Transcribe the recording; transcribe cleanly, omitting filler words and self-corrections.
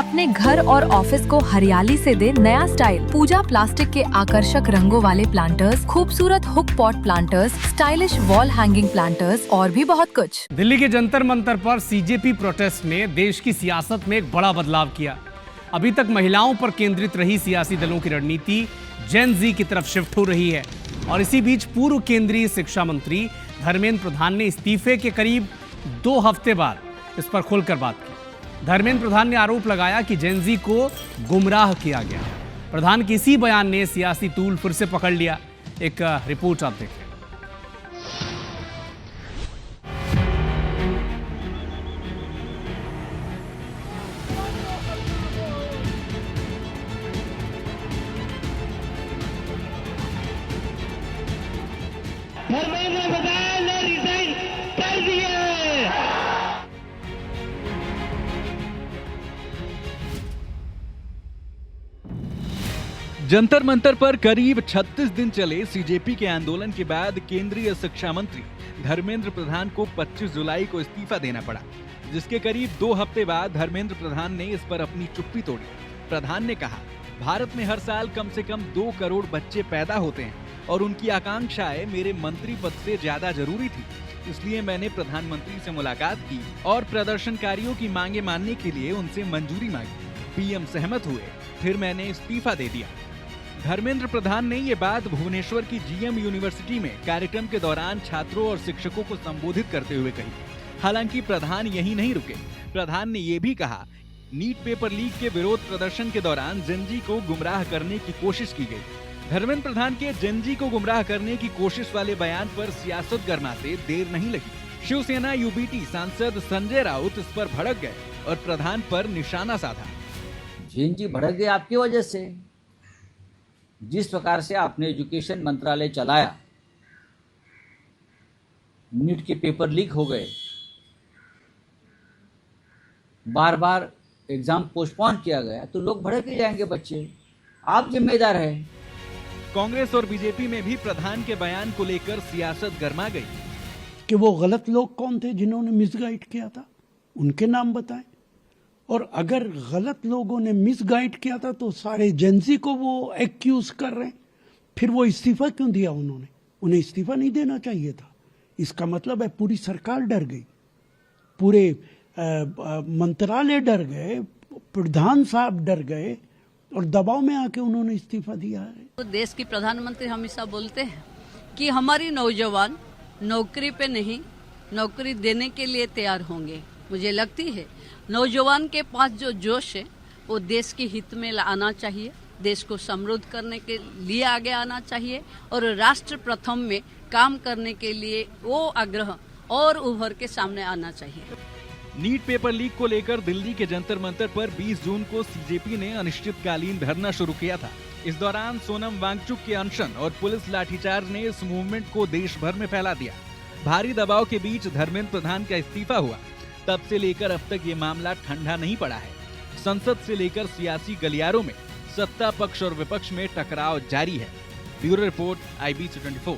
अपने घर और ऑफिस को हरियाली से दे नया स्टाइल। पूजा प्लास्टिक के आकर्षक रंगों वाले प्लांटर्स, खूबसूरत hook pot planters, stylish wall hanging planters और भी बहुत कुछ। दिल्ली के जंतर मंतर पर सीजेपी प्रोटेस्ट ने देश की सियासत में एक बड़ा बदलाव किया। अभी तक महिलाओं पर केंद्रित रही सियासी दलों की रणनीति जेन जी की तरफ शिफ्ट हो रही है। और इसी बीच पूर्व केंद्रीय शिक्षा मंत्री धर्मेंद्र प्रधान ने इस्तीफे के करीब 2 हफ्ते बाद इस पर खुलकर बात की। धर्मेंद्र प्रधान ने आरोप लगाया कि जेन जी को गुमराह किया गया। प्रधान के इसी बयान ने सियासी तूल फिर से पकड़ लिया। एक रिपोर्ट आप देखें। धर्मेंद्र प्रधान ने रिजाइन कर दिए। जंतर मंतर पर करीब 36 दिन चले सीजेपी के आंदोलन के बाद केंद्रीय शिक्षा मंत्री धर्मेंद्र प्रधान को 25 जुलाई को इस्तीफा देना पड़ा, जिसके करीब 2 हफ्ते बाद धर्मेंद्र प्रधान ने इस पर अपनी चुप्पी तोड़ी। प्रधान ने कहा, भारत में हर साल कम से कम 2 करोड़ बच्चे पैदा होते हैं और उनकी आकांक्षाएं मेरे मंत्री पद से ज्यादा जरूरी थी, इसलिए मैंने प्रधानमंत्री से मुलाकात की और प्रदर्शनकारियों की मांगे मानने के लिए उनसे मंजूरी मांगी। पीएम सहमत हुए, फिर मैंने इस्तीफा दे दिया। धर्मेंद्र प्रधान ने ये बात भुवनेश्वर की जीएम यूनिवर्सिटी में कार्यक्रम के दौरान छात्रों और शिक्षकों को संबोधित करते हुए कही। हालांकि प्रधान यही नहीं रुके। प्रधान ने ये भी कहा, नीट पेपर लीक के विरोध प्रदर्शन के दौरान जेन जी को गुमराह करने की कोशिश की गई। धर्मेंद्र प्रधान के जेन जी को गुमराह करने की कोशिश वाले बयान पर सियासत गरमाते देर नहीं लगी। शिवसेना यूबीटी सांसद संजय राउत इस पर भड़क गए और प्रधान पर निशाना साधा। जेन जी भड़क गए आपकी वजह से। जिस प्रकार से आपने एजुकेशन मंत्रालय चलाया, नीट के पेपर लीक हो गए, बार बार एग्जाम पोस्टपोन किया गया, तो लोग भड़क ही जाएंगे बच्चे। आप जिम्मेदार हैं। कांग्रेस और बीजेपी में भी प्रधान के बयान को लेकर सियासत गर्मा गई कि वो गलत लोग कौन थे जिन्होंने मिसगाइड किया था, उनके नाम बताएं। और अगर गलत लोगों ने मिसगाइड किया था तो सारे जेंजी को वो एक्यूज कर रहे हैं, फिर वो इस्तीफा क्यों दिया उन्होंने? उन्हें इस्तीफा नहीं देना चाहिए था। इसका मतलब है पूरी सरकार डर गई, पूरे मंत्रालय डर गए, प्रधान साहब डर गए और दबाव में आके उन्होंने इस्तीफा दिया है। तो देश की प्रधानमंत्री हमेशा बोलते हैं कि हमारी नौजवान नौकरी पे नहीं, नौकरी देने के लिए तैयार होंगे। मुझे लगती है नौजवान के पास जो जोश है वो देश के हित में आना चाहिए, देश को समृद्ध करने के लिए आगे आना चाहिए और राष्ट्र प्रथम में काम करने के लिए वो आग्रह और उभर के सामने आना चाहिए। नीट पेपर लीक को लेकर दिल्ली के जंतर मंतर पर 20 जून को सीजेपी ने अनिश्चितकालीन धरना शुरू किया था। इस दौरान सोनम वांगचुक के अनशन और पुलिस लाठीचार्ज ने इस मूवमेंट को देश भर में फैला दिया। भारी दबाव के बीच धर्मेंद्र प्रधान का इस्तीफा हुआ। तब से लेकर अब तक ये मामला ठंडा नहीं पड़ा है। संसद से लेकर सियासी गलियारों में सत्ता पक्ष और विपक्ष में टकराव जारी है। Bureau report, IBC 24।